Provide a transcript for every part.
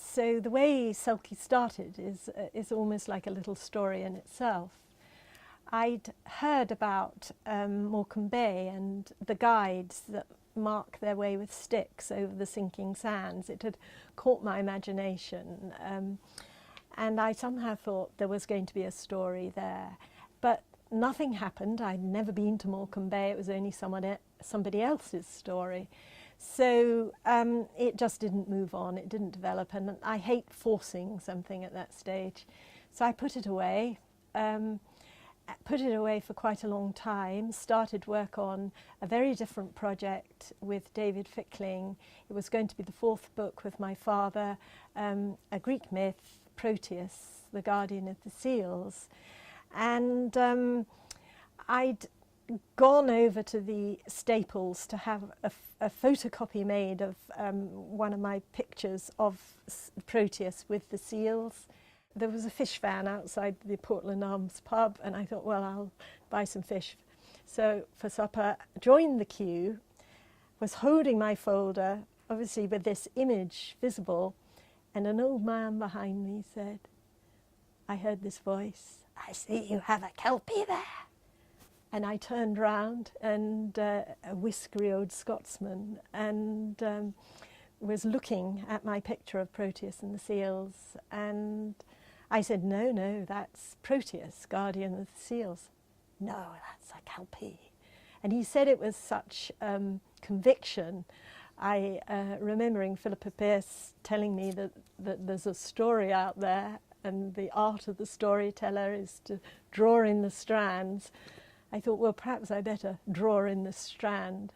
So the way Selkie started is almost like a little story in itself. I'd heard about Morecambe Bay and the guides that mark their way with sticks over the sinking sands. It had caught my imagination, and I somehow thought there was going to be a story there. But nothing happened. I'd never been to Morecambe Bay. It was only somebody else's story. So it just didn't move on, it didn't develop, and I hate forcing something at that stage. So I put it away for quite a long time, started work on a very different project with David Fickling. It was going to be the fourth book with my father, a Greek myth, Proteus, the guardian of the seals. And I'd gone over to the Staples to have a photocopy made of one of my pictures of Proteus with the seals. There was a fish van outside the Portland Arms pub, and I thought, well, I'll buy some fish. So for supper, joined the queue, was holding my folder, obviously with this image visible, and an old man behind me said, I heard this voice, I see you have a Kelpie there. And I turned round, and a whiskery old Scotsman, and was looking at my picture of Proteus and the seals, and I said, no, that's Proteus, guardian of the seals. No, that's a Kelpie. And he said it with such conviction. I remembering Philippa Pearce telling me that there's a story out there, and the art of the storyteller is to draw in the strands. I thought, well, perhaps I better draw in the strand.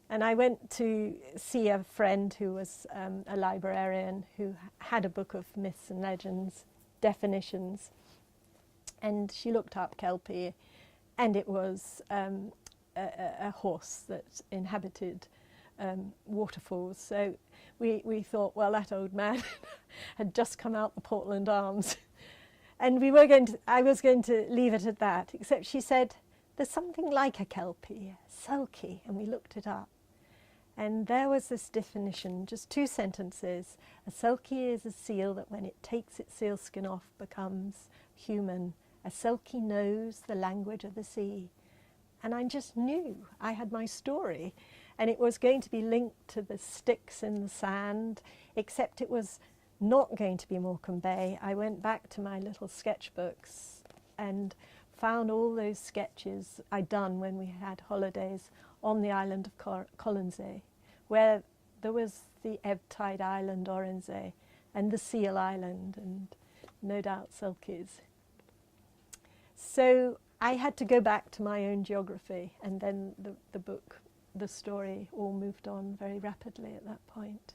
And I went to see a friend who was a librarian who had a book of myths and legends, definitions. And she looked up Kelpie, and it was a horse that inhabited waterfalls. So we thought, well, that old man had just come out the Portland Arms. And I was going to leave it at that, except she said, there's something like a Kelpie, Selkie, and we looked it up. And there was this definition, just 2 sentences. A Selkie is a seal that when it takes its sealskin off becomes human. A Selkie knows the language of the sea. And I just knew I had my story, and it was going to be linked to the sticks in the sand, except it was not going to be Morecambe Bay. I went back to my little sketchbooks and found all those sketches I'd done when we had holidays on the island of Colonsay, where there was the ebb tide island Oronsay and the seal island, and no doubt Selkies. So I had to go back to my own geography, and then the book, the story, all moved on very rapidly at that point.